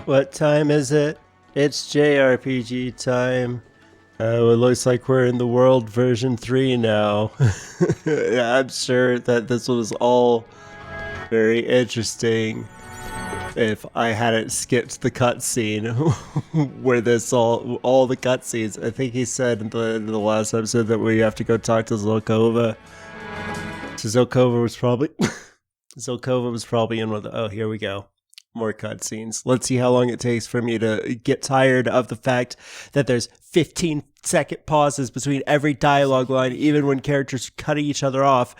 What time is it? It's JRPG time. It looks like we're in the world version 3 now. I'm sure that this was all very interesting if I hadn't skipped the cutscene where this all the cutscenes. I think he said in the last episode that we have to go talk to Zelkova. So Zelkova was probably Zelkova was probably in with. Oh, here we go. More cutscenes. Let's see how long it takes for me to get tired of the fact that there's 15-second pauses between every dialogue line, even when characters are cutting each other off.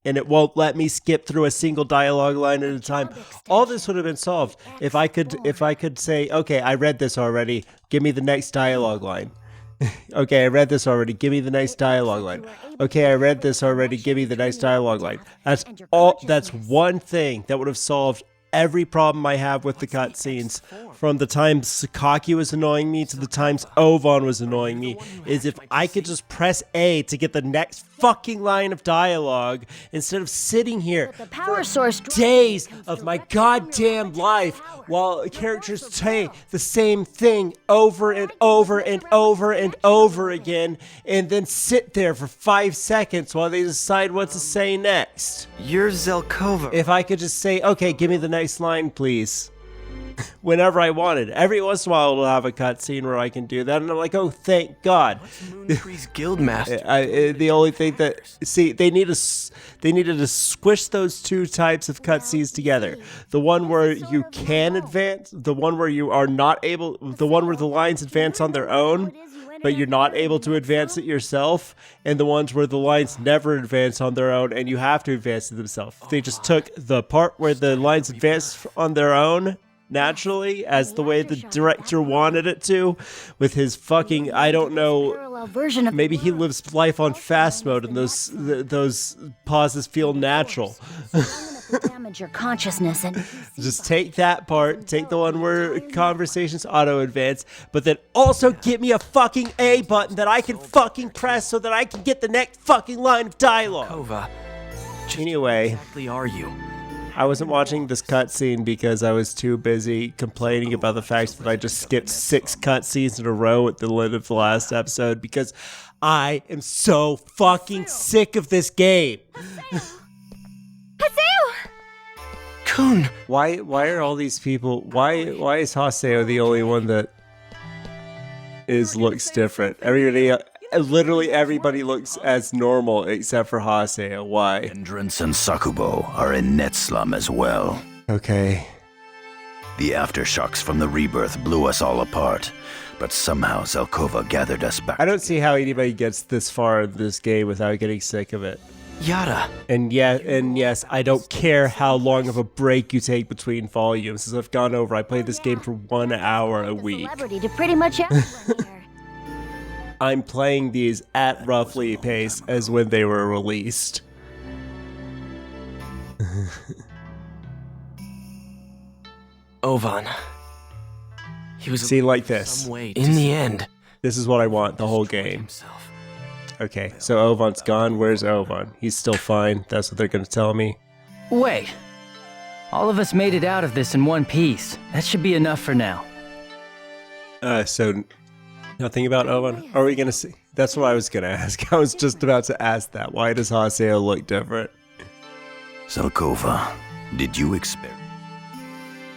And it won't let me skip through a single dialogue line at a time. All this would have been solved if I could say, okay, I read this already. Give me the next dialogue line. Okay, I read this already. Give me the next dialogue line. Okay, I read this already. Give me the next dialogue line. That's all. That's one thing that would have solved every problem I have with the cutscenes, from the times Sakaki was annoying me to the times Ovan was annoying me, is if I could just press A to get the next fucking line of dialogue instead of sitting here for days of my goddamn life while characters say the same thing over and over and over and over again, and then sit there for 5 seconds while they decide what to say next. You're Zelkova. If I could just say, okay, give me the next line, please. Whenever I wanted. Every once in a while it'll have a cutscene where I can do that, and I'm like, oh, thank God. Moonpriest Guildmaster. The only thing that, see, they needed to squish those two types of cutscenes together. The one where you can advance, the one where you are not able, the one where the lines advance on their own, but you're not able to advance it yourself, and the ones where the lines never advance on their own and you have to advance it themselves. They just took the part where the lines advance on their own naturally, as the way the director wanted it to, with his fucking, I don't know, maybe he lives life on fast mode and those pauses feel natural. Damage your consciousness and just take that part, take the one where conversations auto advance, but then also give me a fucking A button that I can fucking press so that I can get the next fucking line of dialogue. Anyway, Exactly are you? I wasn't watching this cutscene because I was too busy complaining about the fact that I just skipped 6 cutscenes in a row at the end of the last episode, because I am so fucking sick of this game. Haseo! Kun! Why are all these people, why is Haseo the only one that looks different? Literally everybody looks as normal except for Haseo. Why? Endurance and Sakubo are in net slum as well. Okay. The aftershocks from the rebirth blew us all apart, but somehow Zelkova gathered us back. I don't see how anybody gets this far in this game without getting sick of it. Yada. And yes, I don't care how long of a break you take between volumes. As I've gone over, I played this game for 1 hour a week. Celebrity to pretty much everyone here. I'm playing these at roughly pace as when they were released. Ovan. He was See, like this. some way in the end. This is what I want the whole game. Himself. Okay, so Ovan's gone. Where's Ovan? He's still fine. That's what they're gonna tell me. Wait. All of us made it out of this in one piece. That should be enough for now. So nothing about Ovan? Are we gonna see? That's what I was gonna ask. I was just about to ask that. Why does Haseo look different? Zelkova, did you experience?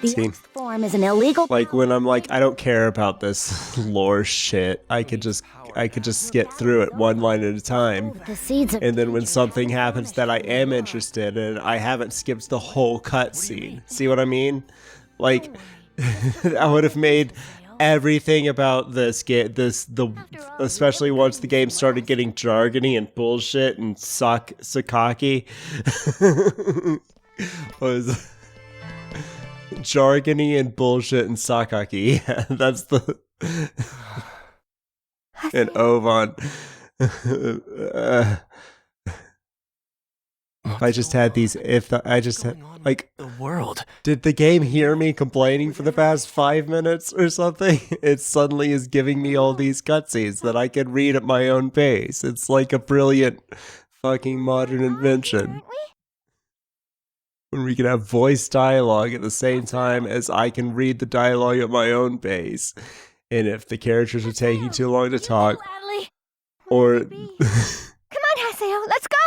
The See? Xth form is an illegal. Like when I'm like, I don't care about this lore shit. I could just skip through it one line at a time. The seeds of And then when something happens that I am interested in, I haven't skipped the whole cutscene. See what I mean? Like, I would have made everything about this game, especially once the game started getting jargony and bullshit and Sakaki. What was it? Jargony and bullshit and Sakaki. Yeah, that's the... and Ovan. If I just had these, like, The world. did the game hear me complaining for the past 5 minutes or something? It suddenly is giving me all these cutscenes that I can read at my own pace. It's like a brilliant fucking modern invention. When we can have voice dialogue at the same time as I can read the dialogue at my own pace. And if the characters are taking too long to talk, Gladly. or... Come on, Haseo, let's go!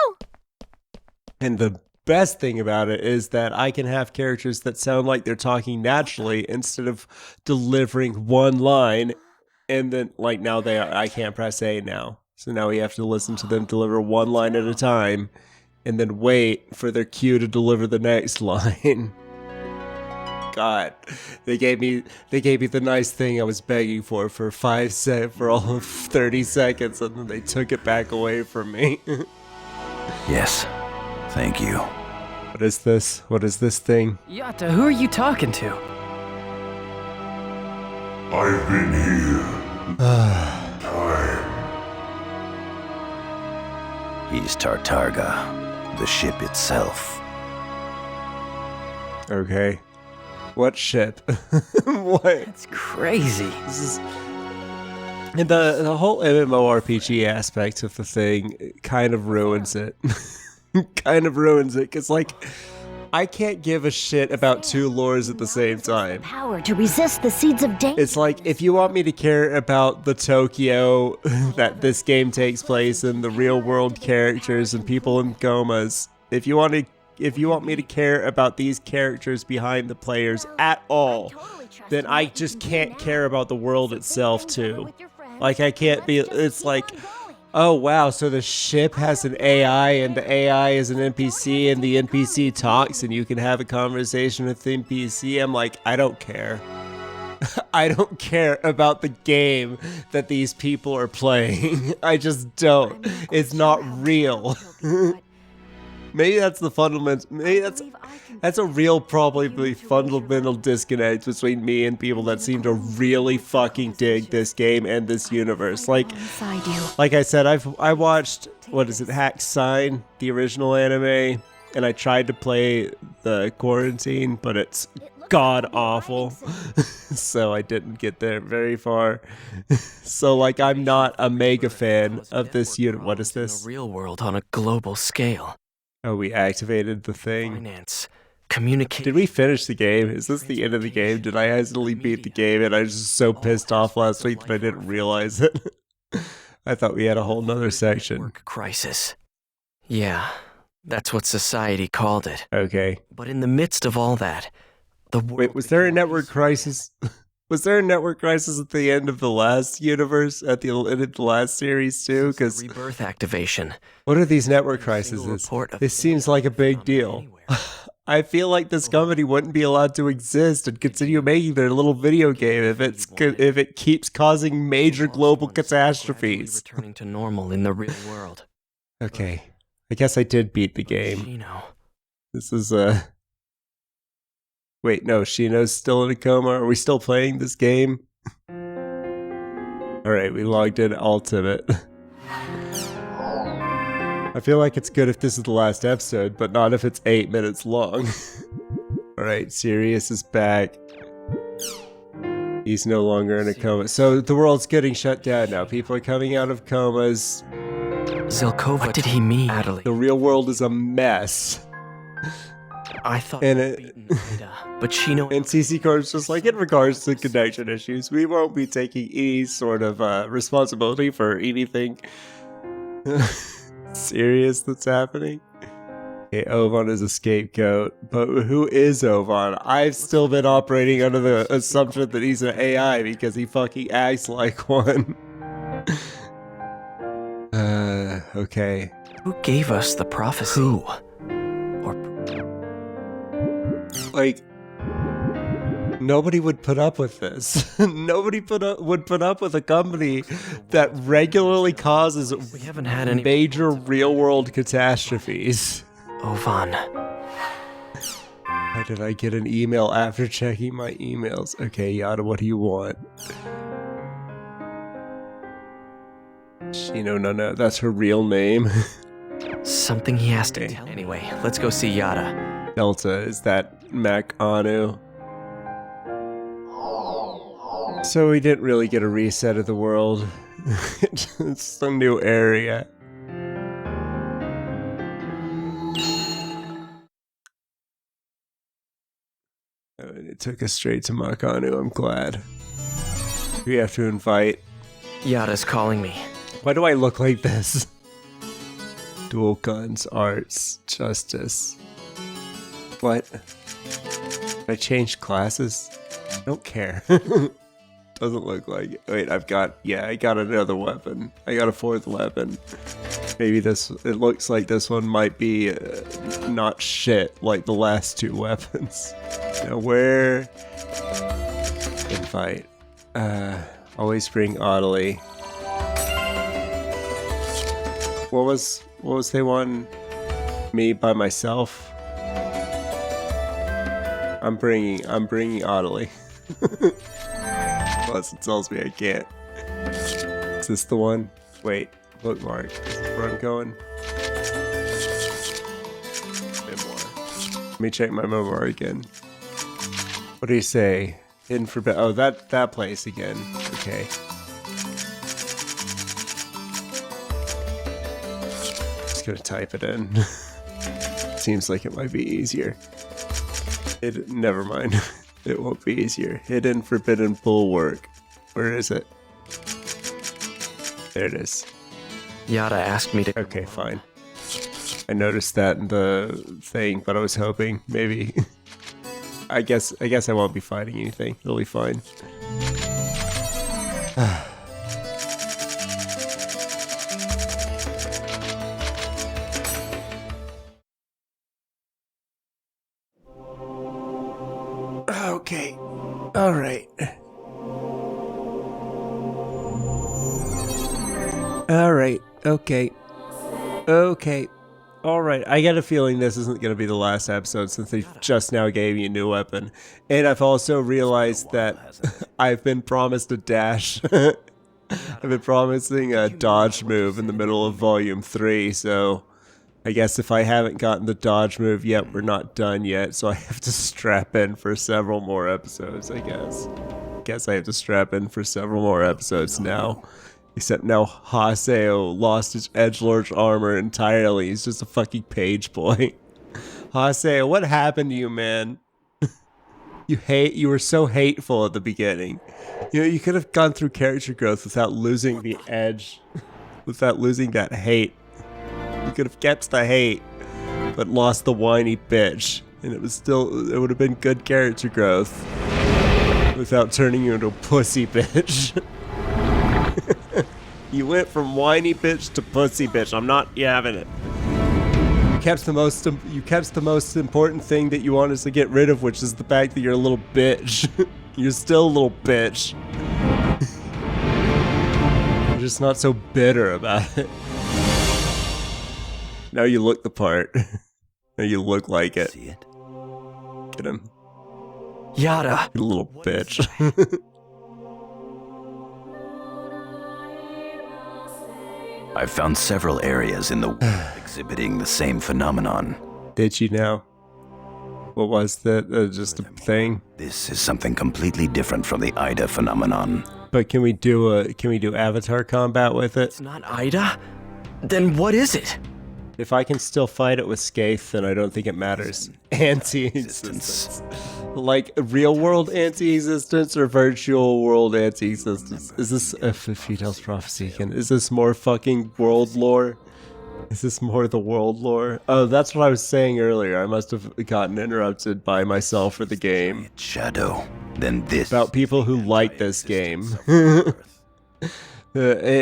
And the best thing about it is that I can have characters that sound like they're talking naturally instead of delivering one line. And then, like, now I can't press A now. So now we have to listen to them deliver one line at a time. And then wait for their cue to deliver the next line. God, they gave me the nice thing I was begging for all of 30 seconds, and then they took it back away from me. Yes, thank you. What is this? What is this thing? Yata, who are you talking to? I've been here. Time. He's Tartarga, the ship itself. Okay. What ship? What? That's crazy. This is... And the whole MMORPG aspect of the thing kind of ruins it. Kind of ruins it, because, like, I can't give a shit about two lores at the same time. Power to resist the seeds of danger. It's like, if you want me to care about the Tokyo that this game takes place in, the real world characters and people in comas, if you want me to care about these characters behind the players at all, then I just can't care about the world itself too. Like, I can't be, it's like, oh wow, so the ship has an AI and the AI is an NPC and the NPC talks and you can have a conversation with the NPC. I'm like, I don't care. I don't care about the game that these people are playing. I just don't. It's not real. Maybe that's the fundamental. Maybe that's a real, probably fundamental disconnect between me and people that seem to really fucking dig this game and this universe. Like I said, I watched, what is it, Hack Sign, the original anime, and I tried to play the Quarantine, but it's god awful. So I didn't get there very far. So, like, I'm not a mega fan of this unit. What is this? The real world on a global scale. Oh, we activated the thing. Finance, communication. Did we finish the game? Is this the end of the game? Did I accidentally beat the game and I was just so pissed off last week that I didn't realize it? I thought we had a whole nother section. Work crisis. Yeah, that's what society called it. Okay. But in the midst of all that, the world Wait, was there a became network crisis? Was there a network crisis at the end of the last universe, at the end of the last series too? Because rebirth activation. what are these network crises? report of This seems like a big deal. I feel like this company wouldn't be allowed to exist and continue making their little video game if it keeps causing major global catastrophes. Returning to normal in the real world. Okay, I guess I did beat the game. Shino. This is Wait, no, Shino's still in a coma. Are we still playing this game? Alright, we logged in Ultimate. I feel like it's good if this is the last episode, but not if it's 8 minutes long. Alright, Sirius is back. He's no longer in a coma. So the world's getting shut down now. People are coming out of comas. Zelkova. What did he mean? Adelaide. The real world is a mess. I thought And he'd beaten Ida, but Shino. And CC Corp's just like, in regards to connection issues, we won't be taking any sort of responsibility for anything serious that's happening. Okay, Ovan is a scapegoat, but who is Ovan? I've still been operating under the assumption that he's an AI because he fucking acts like one. Okay. Who gave us the prophecy? Who? Or Like, nobody would put up with this. Nobody would put up with a company that regularly causes we haven't had any major real-world catastrophes. Ovan. Why did I get an email after checking my emails? Okay, Yada, what do you want? Shino, no, that's her real name. Something he has to tell. Anyway, let's go see Yada. Delta, is that Mac Anu? So we didn't really get a reset of the world. It's a new area. took us straight to Makanu. I'm glad. We have to invite. Yada's calling me. Why do I look like this? Dual guns, arts, justice. What? I changed classes? I don't care. Doesn't look like it. Wait, I got another weapon. I got a fourth weapon. Maybe it looks like this one might be not shit like the last two weapons. Now where? Invite. Always bring Audley. What was they one? Me by myself? I'm bringing Audley. Plus it tells me I can't. Is this the one? Wait, bookmark. Is this where I'm going? Memoir. Let me check my memoir again. What do you say? Hidden for oh, that place again. Okay. Just gonna type it in. Seems like it might be easier. Never mind. It won't be easier. Hidden Forbidden Bulwark. Where is it? There it is. Yada asked me to. Okay, fine. I noticed that in the thing, but I was hoping maybe. I guess I won't be fighting anything. It'll be fine. Okay. All right. All right. Okay. Okay. All right. I get a feeling this isn't going to be the last episode since they just now gave me a new weapon. And I've also realized that I've been promised a dash. I've been promising a dodge move in the middle of Volume 3, so I guess if I haven't gotten the dodge move yet, we're not done yet, so I have to strap in for several more episodes, I guess. I have to strap in for several more episodes now. Except now Haseo lost his edgelord's armor entirely. He's just a fucking page boy. Haseo, what happened to you, man? You were so hateful at the beginning. You know, you could have gone through character growth without losing the edge. Without losing that hate. You could have kept the hate, but lost the whiny bitch. And it would have been good character growth. Without turning you into a pussy bitch. You went from whiny bitch to pussy bitch. I'm not having it. You kept the most important thing that you wanted to get rid of, which is the fact that you're a little bitch. You're still a little bitch. You're just not so bitter about it. Now you look the part. Now you look like it. See it? Get him. Yada! You little bitch. I've found several areas in the world exhibiting the same phenomenon. Did you now? What was that? Just a thing? This is something completely different from the Ida phenomenon. But can we do avatar combat with it? It's not Ida? Then what is it? If I can still fight it with Scathe, then I don't think it matters. Anti-existence. Like real world anti-existence or virtual world anti-existence? Is this a Fidal's prophecy again? Is this more fucking world lore? Is this more the world lore? Oh, that's what I was saying earlier. I must have gotten interrupted by myself for the game. Shadow. Then this. About people who like this game. I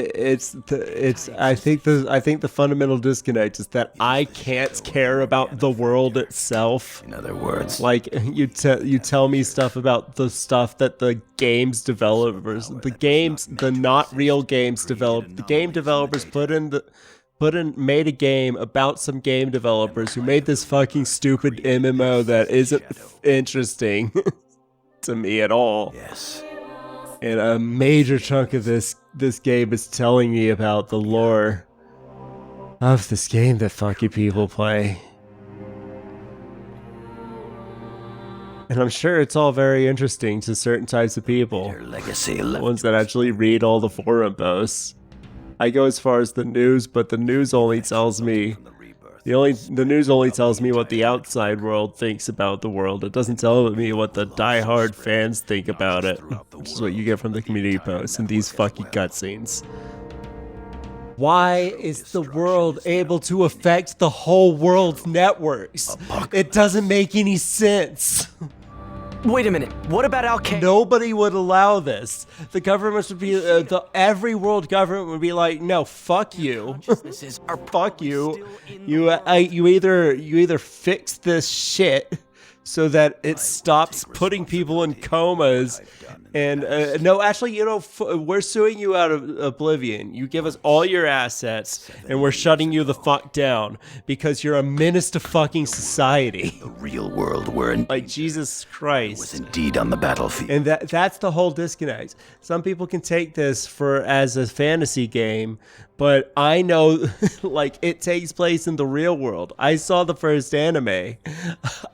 think the fundamental disconnect is that I can't care about the world itself. In other words, like you tell me stuff about the stuff that the games developers, the not real games developed, the game developers made a game about some game developers who made this fucking stupid MMO that isn't interesting to me at all. yes. And a major chunk of this game is telling me about the lore of this game that fucking people play. And I'm sure it's all very interesting to certain types of people. Your legacy The left ones that actually read all the forum posts. I go as far as the news, but the news only tells me The news only tells me what the outside world thinks about the world. It doesn't tell me what the diehard fans think about it, which is what you get from the community posts and these fucking cutscenes. Why is the world able to affect the whole world's networks? It doesn't make any sense. Wait a minute. What about Al-Qaeda? Nobody would allow this. The government would be, every world government would be like, no, fuck you. Fuck you. You either fix this shit so that it stops putting people in comas. And no, actually, we're suing you out of oblivion. You give us all your assets, and we're shutting you the fuck down because you're a menace to fucking society. The real world where like Jesus Christ was indeed on the battlefield. And that's the whole disconnect. Some people can take this as a fantasy game, but I know like it takes place in the real world. I saw the first anime.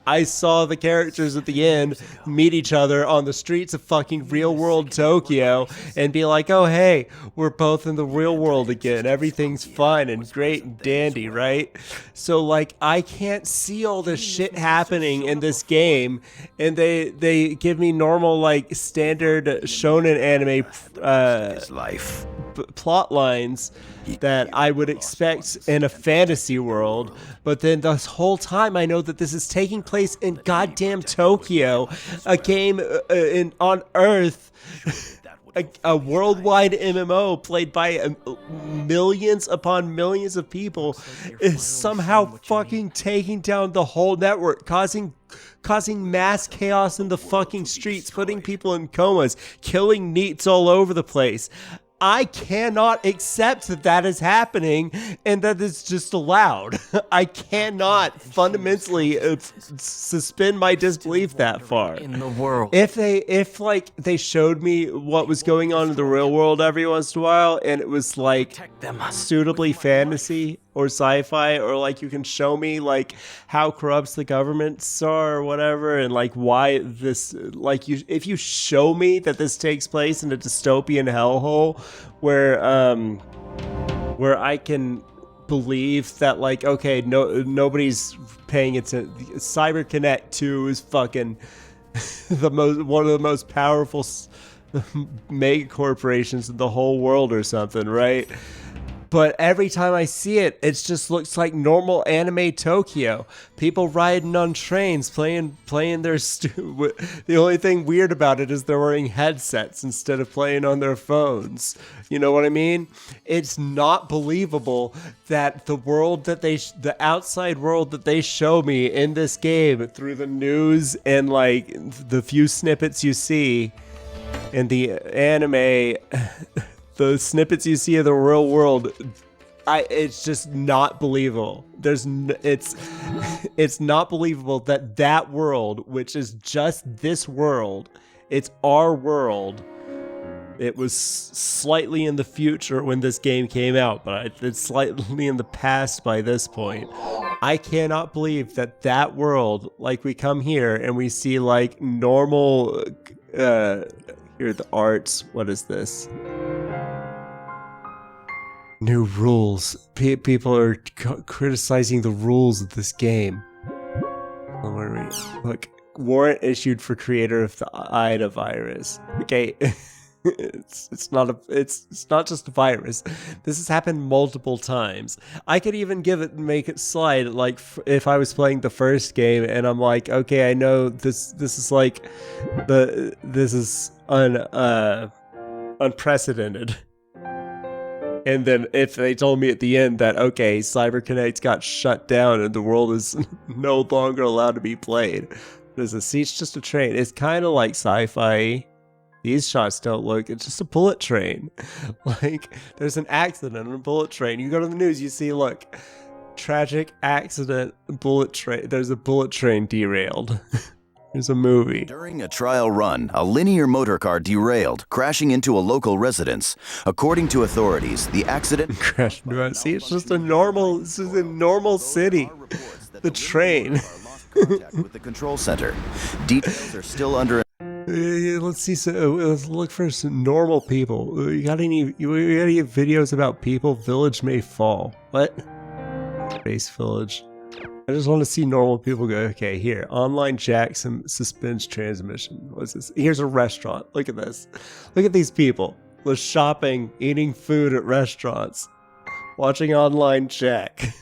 I saw the characters at the end meet each other on the streets of fucking real world Tokyo and be like, oh hey, we're both in the real world again. Everything's fun and great and dandy, right? So like I can't see all this shit happening in this game, and they give me normal like standard shonen anime life plot lines that I would expect in a fantasy world, but then this whole time I know that this is taking place in goddamn Tokyo, a game on Earth, a worldwide MMO played by millions upon millions of people, is somehow fucking taking down the whole network, causing mass chaos in the fucking streets, putting people in comas, killing NEETs all over the place. I cannot accept that is happening and that it's just allowed. I cannot fundamentally suspend my disbelief that far. In the world. If they showed me what was going on in the real world every once in a while, and it was like suitably fantasy or sci-fi, or like you can show me like how corrupt the governments are or whatever, and like why this, like if you show me that this takes place in a dystopian hellhole where I can believe that like, okay, nobody's paying attention. CyberConnect 2 is fucking one of the most powerful mega corporations in the whole world or something, right? But every time I see it, it just looks like normal anime Tokyo. People riding on trains, playing their the only thing weird about it is they're wearing headsets instead of playing on their phones. You know what I mean? It's not believable that the outside world that they show me in this game through the news and like the few snippets you see in the anime. The snippets you see of the real world, it's just not believable. It's not believable that world, which is just this world, it's our world. It was slightly in the future when this game came out, but it's slightly in the past by this point. I cannot believe that world, like we come here and we see like normal, here are the arts, what is this? New rules. People are criticizing the rules of this game. Look, warrant issued for creator of the IDA virus. Okay, it's not just a virus. This has happened multiple times. I could even make it slide like if I was playing the first game and I'm like, okay, I know this is like this is unprecedented. And then if they told me at the end that, okay, CyberConnect got shut down and the world is no longer allowed to be played. It's just a train. It's kind of like sci-fi. These shots don't look, it's just a bullet train. Like, there's an accident on a bullet train. You go to the news, you see, look, tragic accident, bullet train. There's a bullet train derailed. There's a movie. During a trial run, a linear motor car derailed, crashing into a local residence. According to authorities, the accident crashed into a see, it's just a normal city. The train. Contact with the control center. Details are still under. Let's see. Let's look for some normal people. You got any videos about people? Village may fall. What? Base village. I just want to see normal people go, okay, here, online jack, some suspends transmission. What's this? Here's a restaurant. Look at this. Look at these people. They're shopping, eating food at restaurants, watching online jack.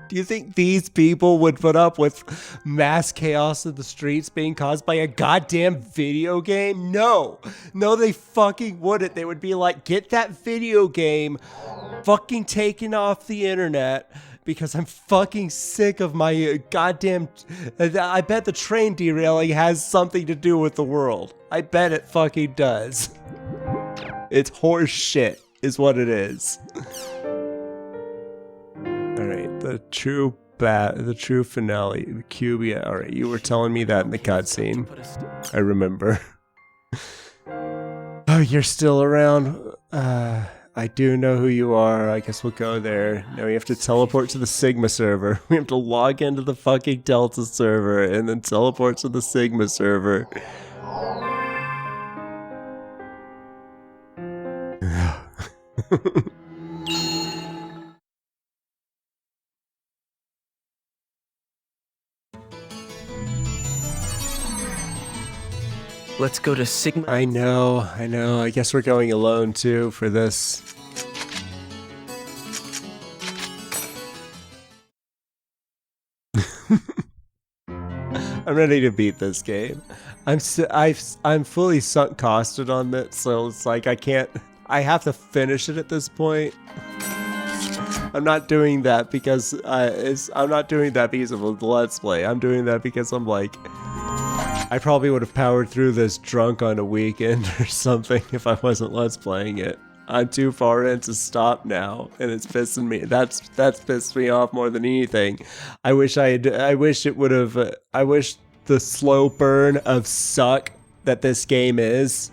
Do you think these people would put up with mass chaos in the streets being caused by a goddamn video game? No. No, they fucking wouldn't. They would be like, get that video game fucking taken off the internet because I'm fucking sick of my goddamn... I bet the train derailing has something to do with the world. I bet it fucking does. It's horse shit is what it is. Alright, the true finale, the Cubia. Alright, you were telling me that in the cutscene. I remember. Oh, you're still around? I do know who you are. I guess we'll go there. Now we have to teleport to the Sigma server. We have to log into the fucking Delta server and then teleport to the Sigma server. Let's go to Sigma. I know. I guess we're going alone too for this. I'm ready to beat this game. I'm fully sunk costed on it, so it's like I have to finish it at this point. I'm not doing that because I'm not doing that because of the Let's Play. I'm doing that because I'm like, I probably would have powered through this drunk on a weekend or something if I wasn't Let's Playing it. I'm too far in to stop now, and it's pissing me. That's pissed me off more than anything. I wish the slow burn of suck that this game is.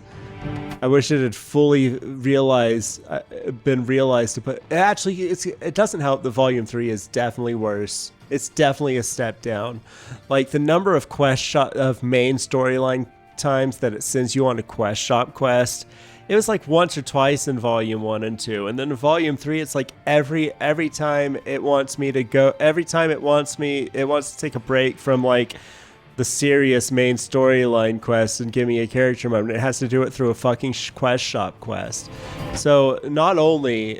I wish it had fully been realized to put. Actually, it doesn't help. The Volume 3 is definitely worse. It's definitely a step down. Like the number of of main storyline times that it sends you on a quest shop quest. It was like once or twice in Volume 1 and 2, and then in Volume 3, it's like every time it wants me to go. Every time it wants to take a break from like the serious main storyline quest and give me a character moment. It has to do it through a fucking quest shop quest. So not only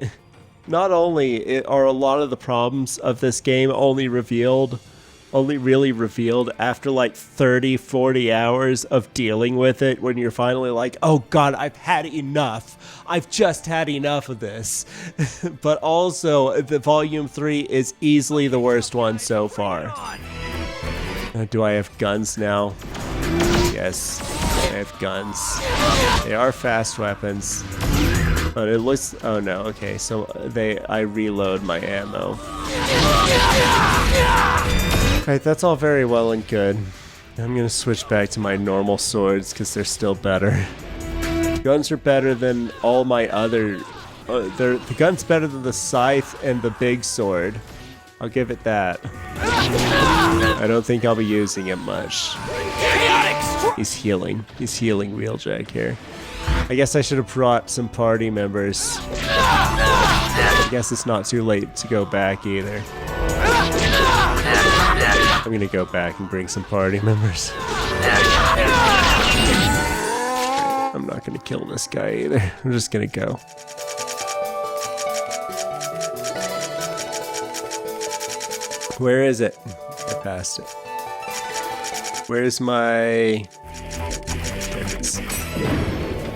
are a lot of the problems of this game only really revealed after like 30-40 hours of dealing with it, when you're finally like, oh god, I've had enough. I've just had enough of this. But also, the Volume 3 is easily the worst one so far. Do I have guns now? Yes, I have guns. They are fast weapons. But it looks... Oh no, okay, so I reload my ammo. Alright, that's all very well and good. I'm gonna switch back to my normal swords because they're still better. Guns are better than all my other... the gun's better than the scythe and the big sword. I'll give it that. I don't think I'll be using it much. He's healing. He's healing Wheeljack here. I guess I should have brought some party members. I guess it's not too late to go back either. I'm gonna go back and bring some party members. I'm not gonna kill this guy either. I'm just gonna go. Where is it? I passed it. Where's my... There it is.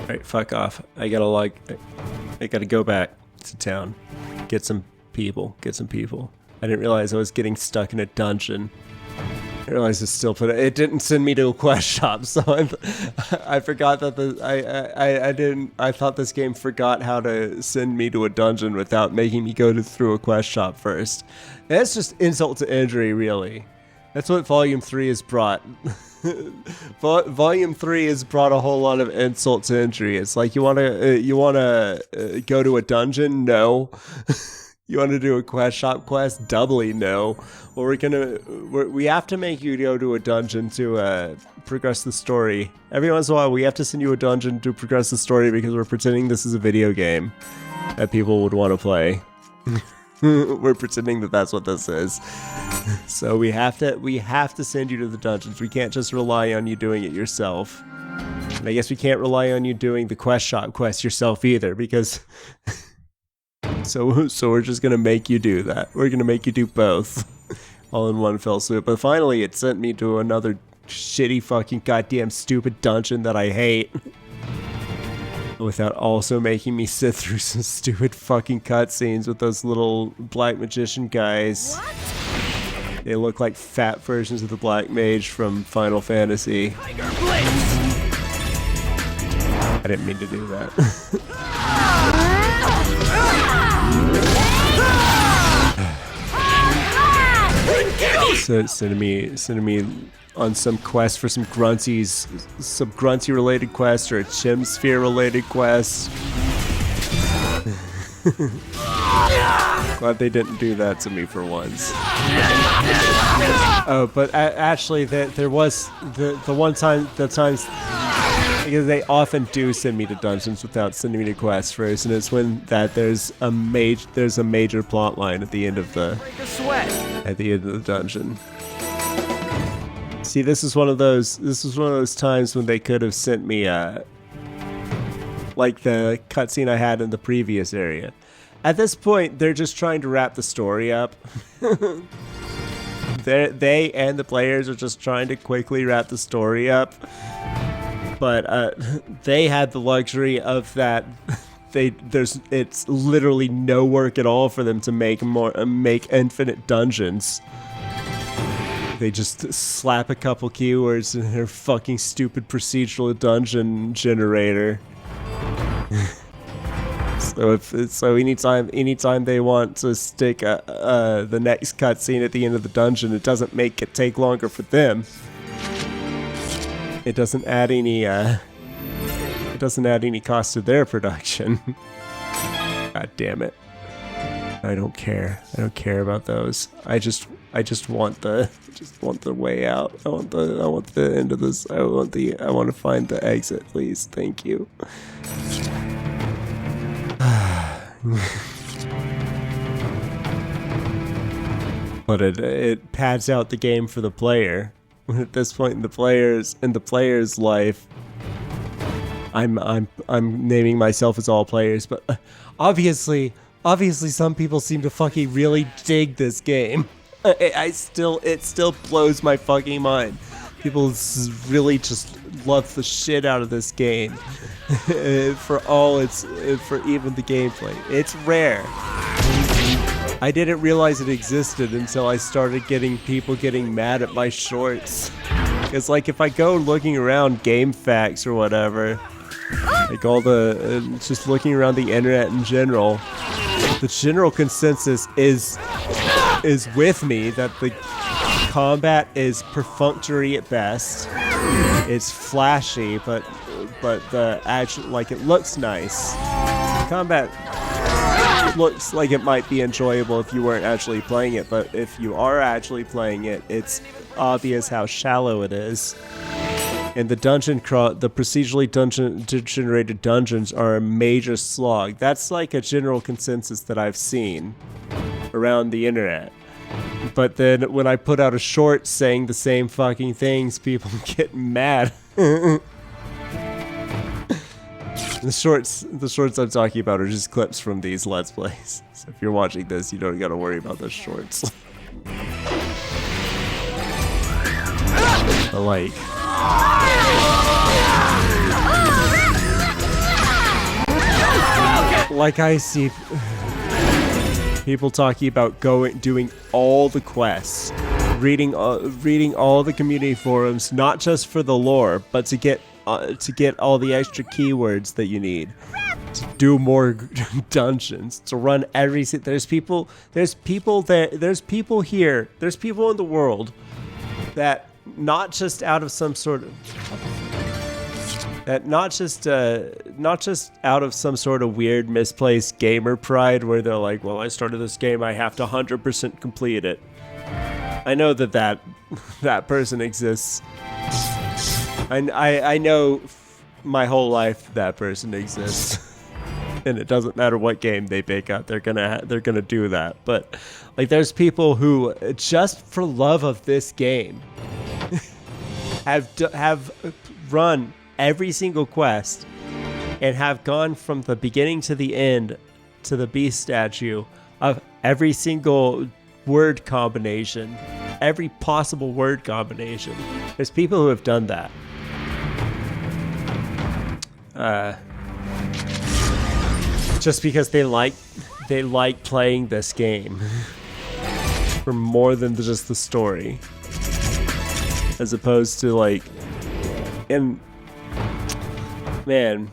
Alright, fuck off. I gotta go back to town. Get some people. I didn't realize I was getting stuck in a dungeon. I realized it still it didn't send me to a quest shop, so I forgot that I thought this game forgot how to send me to a dungeon without making me go through a quest shop first. And that's just insult to injury, really. That's what Volume 3 has brought. Volume 3 has brought a whole lot of insult to injury. It's like, you wanna go to a dungeon? No. You want to do a quest shop quest? Doubly no. Well, we have to make you go to a dungeon to progress the story. Every once in a while, we have to send you a dungeon to progress the story because we're pretending this is a video game that people would want to play. We're pretending that that's what this is. So we have to send you to the dungeons. We can't just rely on you doing it yourself. And I guess we can't rely on you doing the quest shop quest yourself either, because so we're just gonna make you do that. We're gonna make you do both all in one fell swoop. But finally it sent me to another shitty fucking goddamn stupid dungeon that I hate. Without also making me sit through some stupid fucking cutscenes with those little black magician guys. What? They look like fat versions of the black mage from Final Fantasy. I didn't mean to do that. So sending me on some quest for some grunty related quest or a chim sphere related quest. Glad they didn't do that to me for once. Oh, but actually, there was the times because they often do send me to dungeons without sending me to quests first, and it's when there's a major plot line at the end of the dungeon. See, this is one of those times when they could have sent me like the cutscene I had in the previous area. At this point, they're just trying to wrap the story up. They and the players are just trying to quickly wrap the story up. But they had the luxury of that. It's literally no work at all for them to make infinite dungeons. They just slap a couple keywords in their fucking stupid procedural dungeon generator. So anytime they want to stick the next cutscene at the end of the dungeon, it doesn't make it take longer for them. It doesn't add any cost to their production. God damn it. I don't care. I don't care about those. I just want the way out. I want the end of this. I want to find the exit, please. Thank you. But it pads out the game for the player. At this point in the player's life, I'm naming myself as all players, but obviously some people seem to fucking really dig this game. It still blows my fucking mind. People really just love the shit out of this game. for even the gameplay. It's rare. I didn't realize it existed until I started getting people getting mad at my shorts. It's like if I go looking around game facts or whatever, like all just looking around the internet in general, the general consensus is with me that the combat is perfunctory at best. It's flashy, but the action, like, it looks nice. Combat looks like it might be enjoyable if you weren't actually playing it, but if you are actually playing it, it's obvious how shallow it is. And the procedurally generated dungeons are a major slog. That's like a general consensus that I've seen around the internet. But then when I put out a short saying the same fucking things, people get mad. The shorts I'm talking about are just clips from these Let's Plays. So if you're watching this, you don't gotta worry about the shorts. But like, I see people talking about doing all the quests, reading all the community forums, not just for the lore, but to get all the extra keywords that you need to do more dungeons, to run there's people here, there's people in the world that not just out of some sort of weird misplaced gamer pride where they're like, well, I started this game, I have to 100% complete it. I know that person exists. I know my whole life that person exists. And it doesn't matter what game they pick up, they're gonna do that. But like, there's people who just for love of this game have run every single quest and have gone from the beginning to the end to the beast statue of every single word combination, every possible word combination. There's people who have done that. Just because they like playing this game for more than just the story, as opposed to like, and man,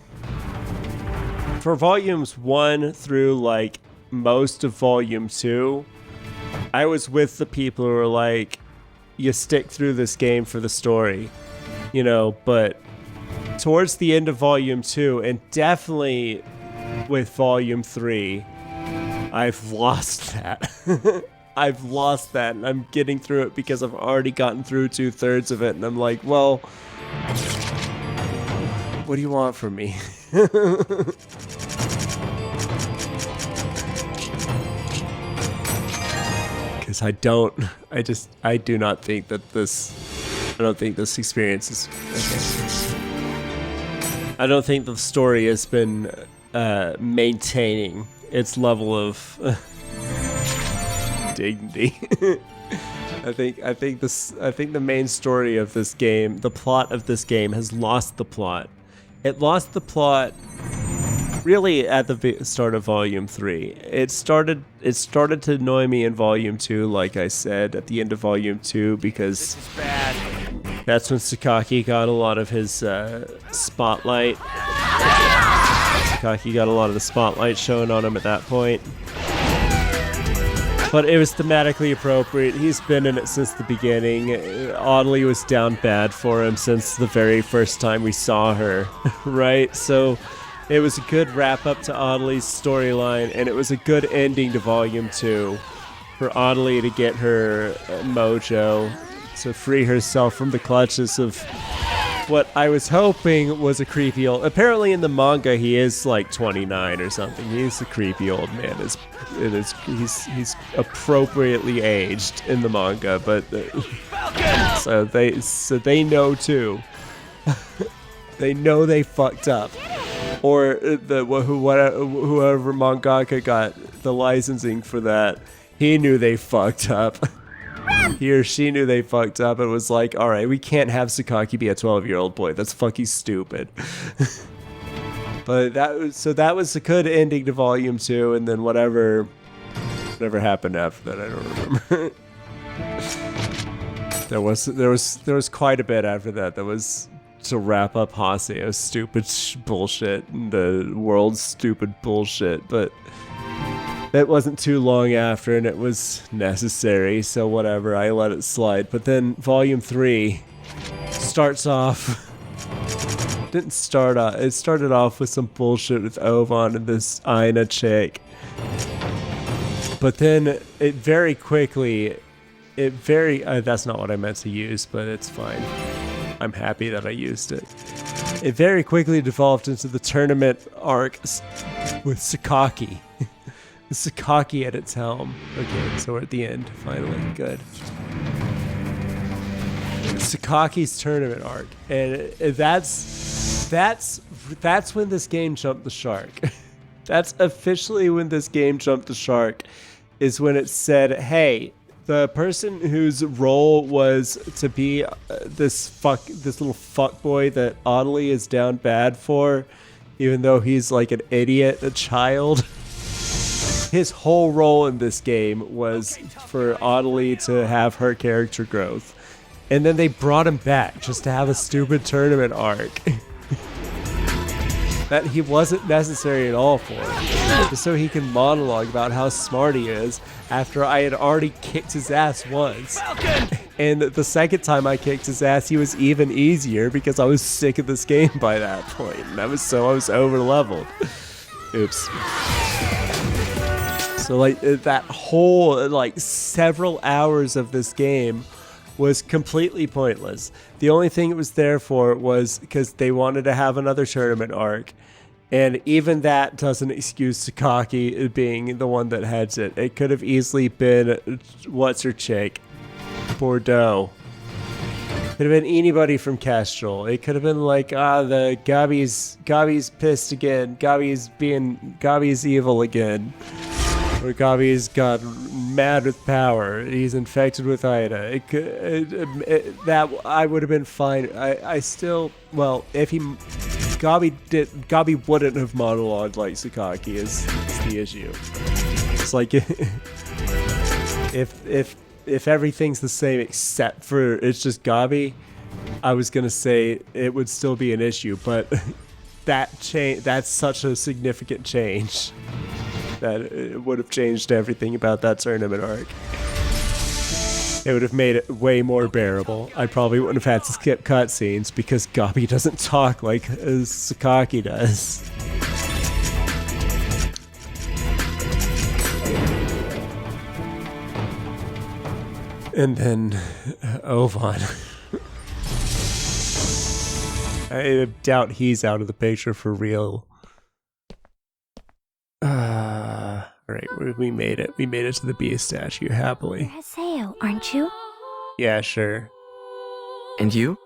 for volumes 1 through like most of volume 2, I was with the people who were like, you stick through this game for the story, you know. But towards the end of volume 2, and definitely with volume 3, I've lost that. I've lost that, and I'm getting through it because I've already gotten through 2/3 of it, and I'm like, well, what do you want from me? Because I do not think that I don't think this experience is, I don't think the story has been maintaining its level of dignity. I think the main story of this game, the plot of this game, has lost the plot. It lost the plot really at the start of volume 3. It started to annoy me in volume 2, like I said, at the end of volume 2, because that's when Sakaki got a lot of his spotlight. Sakaki got a lot of the spotlight shown on him at that point. But it was thematically appropriate. He's been in it since the beginning. Audley was down bad for him since the very first time we saw her, right? So it was a good wrap up to Audley's storyline, and it was a good ending to volume 2 for Audley to get her mojo, to free herself from the clutches of what I was hoping was a creepy old... Apparently in the manga he is like 29 or something. He's a creepy old man. He's appropriately aged in the manga, but so they know too. They know they fucked up. Or whoever mangaka got the licensing for that, he knew they fucked up. He or she knew they fucked up and was like, alright, we can't have Sakaki be a 12-year-old boy. That's fucking stupid. But that was a good ending to volume 2, and then whatever happened after that, I don't remember. there was quite a bit after that. That was to wrap up Haseo's stupid bullshit and the world's stupid bullshit, but it wasn't too long after, and it was necessary, so whatever, I let it slide. But then volume 3 starts off... It started off with some bullshit with Ovan and this Aina chick. But then it very quickly... that's not what I meant to use, but it's fine. I'm happy that I used it. It very quickly devolved into the tournament arc with Sakaki. Sakaki at its helm. Okay, so we're at the end, finally. Good. Sakaki's tournament arc. And that's when this game jumped the shark. That's officially when this game jumped the shark, is when it said, hey, the person whose role was to be this little fuckboy that Audley is down bad for, even though he's like an idiot, a child. His whole role in this game was for Audley to have her character growth. And then they brought him back just to have a stupid tournament arc. That he wasn't necessary at all for. Just so he can monologue about how smart he is after I had already kicked his ass once. And the second time I kicked his ass, he was even easier because I was sick of this game by that point. And I was over leveled. Oops. So like that whole like several hours of this game was completely pointless. The only thing it was there for was because they wanted to have another tournament arc, And even that doesn't excuse Sakaki being the one that heads it. It could have easily been, what's her chick? Bordeaux. Could have been anybody from Kestrel. It could have been like, the Gabi's pissed again. Gabi's evil again. Or Gabi's got mad with power. He's infected with Ida. That I would have been fine. I still, well, if he, Gabi wouldn't have monologued like Sakaki is the issue. It's like if everything's the same except for it's just Gabi, I was gonna say it would still be an issue, but that's such a significant change that it would have changed everything about that tournament arc. It would have made it way more bearable. I probably wouldn't have had to skip cutscenes because Gabi doesn't talk like Sakaki does. And then Ovan. I doubt he's out of the picture for real. Right, we made it. We made it to the beast statue happily. You're Haseo, aren't you? Yeah, sure. And you?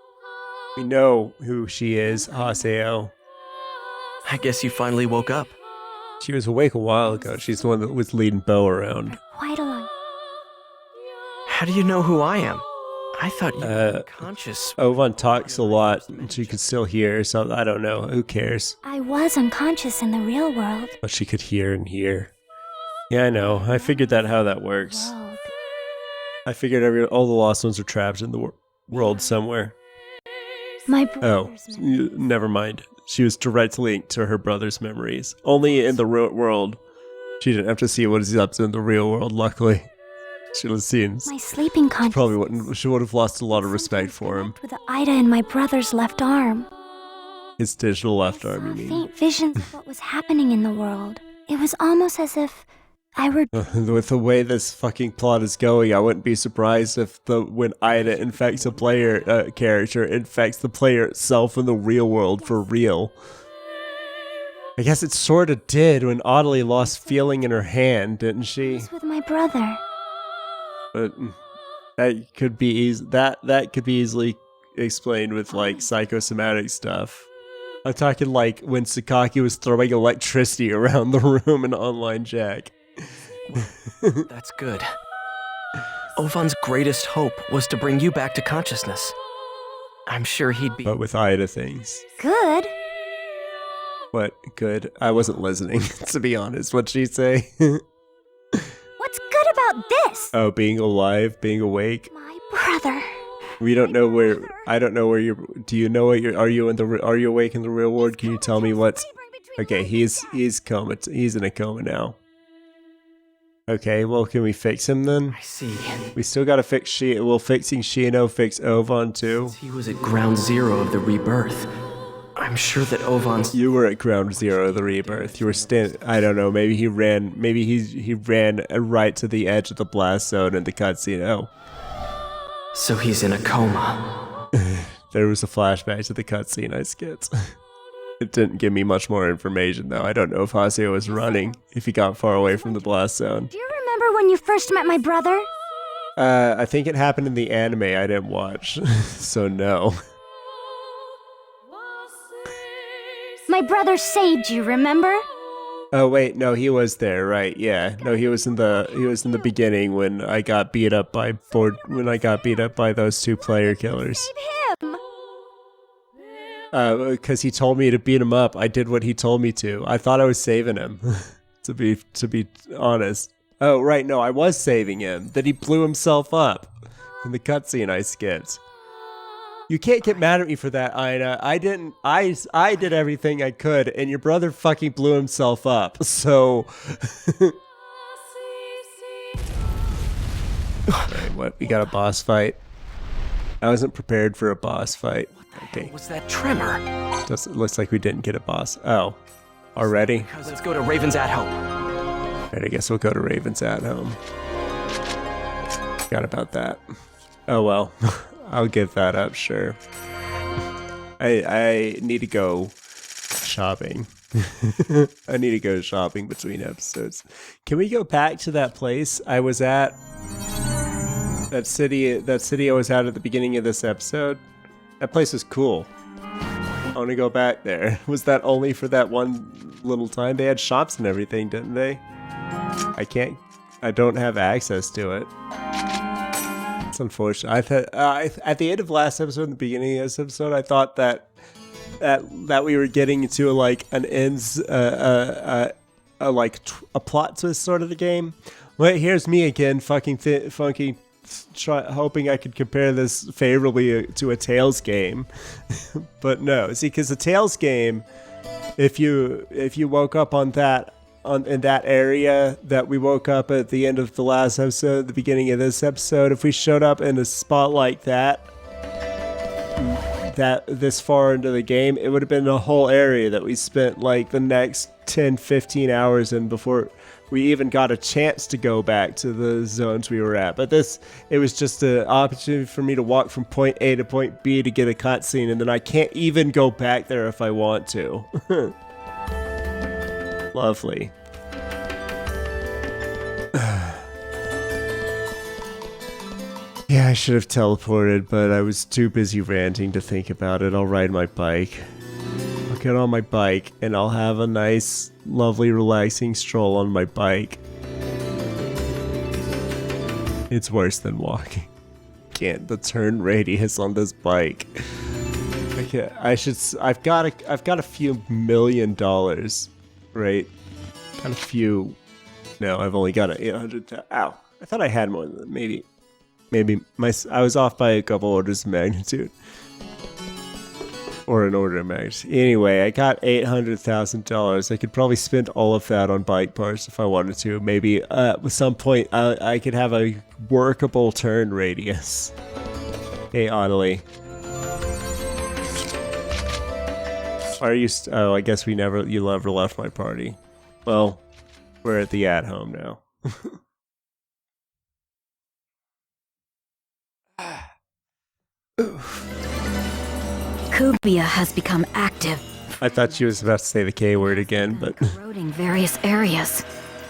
We know who she is, Haseo. I guess you finally woke up. She was awake a while ago. She's the one that was leading Bo around. Quite a long. How do you know who I am? I thought you were unconscious. Ovan talks a lot, and she could still hear, so I don't know. Who cares? I was unconscious in the real world. But she could hear and hear. Yeah, I know. I figured that how that works. World. I figured all the lost ones are trapped in the world somewhere. My Oh, brother's memories. never mind. She was directly linked to her brother's memories. Only in the real world. She didn't have to see what he's up to in the real world, luckily. She was seen. My sleeping consciousness. Probably wouldn't. She would have lost a lot of respect for him. With Ida in my brother's left arm. His digital left arm, you I saw mean? faint visions of what was happening in the world. It was almost as if I were. With the way this fucking plot is going, I wouldn't be surprised if when Ida infects a player character, infects the player itself in the real world for real. I guess it sort of did when Audley lost feeling in her hand, didn't she? With my brother. But that could be that could be easily explained with like psychosomatic stuff. I'm talking like when Sakaki was throwing electricity around the room in Online Jack. That's good. Ovan's greatest hope was to bring you back to consciousness. I'm sure he'd be... But with Ida things. Good. What? Good? I wasn't listening, to be honest. What'd she say? What's good about this? Oh, being alive, being awake. My brother. We don't know where. I don't know where you're. Do you know what you're? Are you awake in the real world? Can you tell me what's? Okay, he's coma. He's in a coma now. Okay, well, can we fix him then? I see. We still gotta fix Will fixing Shino fix Ovan too? He was at ground zero of the rebirth. I'm sure that Ovan's... You were at ground zero of the rebirth. You were I don't know, maybe he ran right to the edge of the blast zone in the cutscene. Oh. So he's in a coma. There was a flashback to the cutscene I skipped. It didn't give me much more information though. I don't know if Haseo was running, if he got far away from the blast zone. Do you remember when you first met my brother? I think it happened in the anime I didn't watch, so no. My brother saved you, remember? Oh wait, no, he was there, right? Yeah, no, he was in the beginning when I got beat up by those two player killers. Save him! Because he told me to beat him up. I did what he told me to. I thought I was saving him, to be honest. Oh right, no, I was saving him. Then he blew himself up in the cutscene I skipped. You can't get mad at me for that, Ina. I didn't. I did everything I could, and your brother fucking blew himself up. So. Alright, what? We got a boss fight. I wasn't prepared for a boss fight. Okay. Was that tremor? It looks like we didn't get a boss. Oh. Already? Let's go to Raven's at home. Alright, I guess we'll go to Raven's at home. Forgot about that. Oh well. I'll give that up, sure. I need to go shopping. I need to go shopping between episodes. Can we go back to that place I was at? That city I was at the beginning of this episode? That place is cool. I want to go back there. Was that only for that one little time? They had shops and everything, didn't they? I don't have access to it. It's unfortunate. I thought at the end of last episode and the beginning of this episode, I thought that we were getting into like an ends a plot twist sort of the game. Well, here's me again, hoping I could compare this favorably to a Tales game, but no. See, because the Tales game, if you woke up in that area that we woke up at the end of the last episode, the beginning of this episode, if we showed up in a spot like that this far into the game, it would have been a whole area that we spent like the next 10-15 hours in before we even got a chance to go back to the zones we were at. But it was just an opportunity for me to walk from point A to point B to get a cutscene, and then I can't even go back there if I want to. Lovely. Yeah, I should have teleported, but I was too busy ranting to think about it. I'll ride my bike. I'll get on my bike, and I'll have a nice, lovely, relaxing stroll on my bike. It's worse than walking. Can't the turn radius on this bike. I've got a few $1 million, right? Got a few. No, I've only got 800. Ow! I thought I had more than that. Maybe I was off by a couple orders of magnitude. Or an order of magnitude. Anyway, I got $800,000. I could probably spend all of that on bike parts if I wanted to. Maybe at some point I could have a workable turn radius. Hey, Audley. Are you? Oh, I guess you never left my party. Well, we're at the at-home now. Kubia has become active, I thought she was about to say the K word again, but corroding various areas.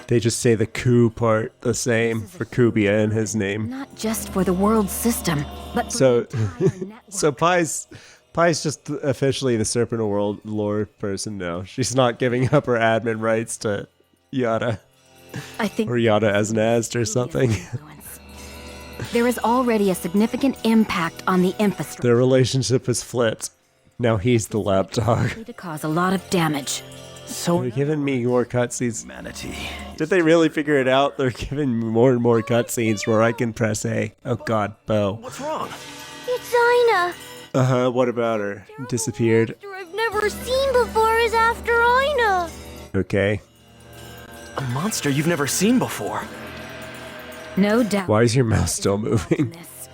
they just say the coup part the same for Kubia in his name. Not just for the world system, but for So, the entire network. so Pai's just officially the Serpent World lore person now. She's not giving up her admin rights to Yada, I think or Yada as an Ast or something. influence. There is already a significant impact on the infrastructure Their relationship has flipped. Now he's the lapdog. to cause a lot of damage. So They're giving me more cutscenes. Humanity. Did they really figure it out? They're giving me more and more cutscenes where I can press A. Oh god, Bo. what's wrong? It's Ina. Uh-huh, what about her? Disappeared. Monster I've never seen before is after Ina. Okay. A monster you've never seen before. No doubt. Why is your mouse still moving? This.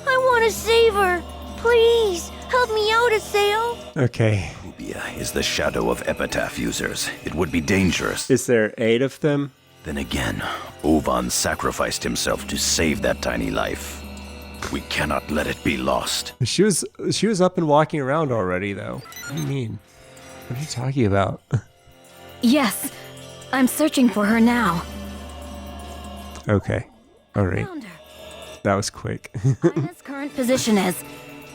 I want to save her. Please, help me out, Haseo. Okay. Kubia is the shadow of epitaph users. It would be dangerous. Is there 8 of them? Then again, Ovan sacrificed himself to save that tiny life. We cannot let it be lost. She was up and walking around already, though. What do you mean? What are you talking about? Yes, I'm searching for her now. Okay. Alright. Found her. That was quick. Ina's current position is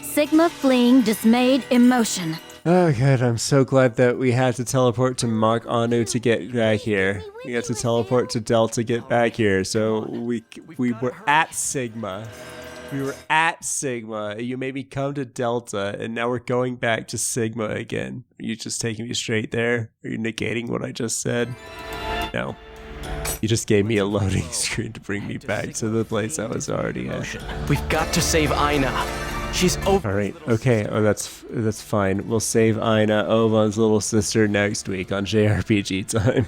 Sigma fleeing dismayed emotion. Oh god, I'm so glad that we had to teleport to Mach Anu to get back here. We had to teleport to Delta to get back here, so we were at Sigma. We were at Sigma. You made me come to Delta, and now we're going back to Sigma again. Are you just taking me straight there? Are you negating what I just said? No. You just gave me a loading screen to bring me back to the place I was already at. We've got to save Ina. She's over. All right. Okay. Oh, that's fine. We'll save Ina, Ovan's little sister, next week on JRPG time.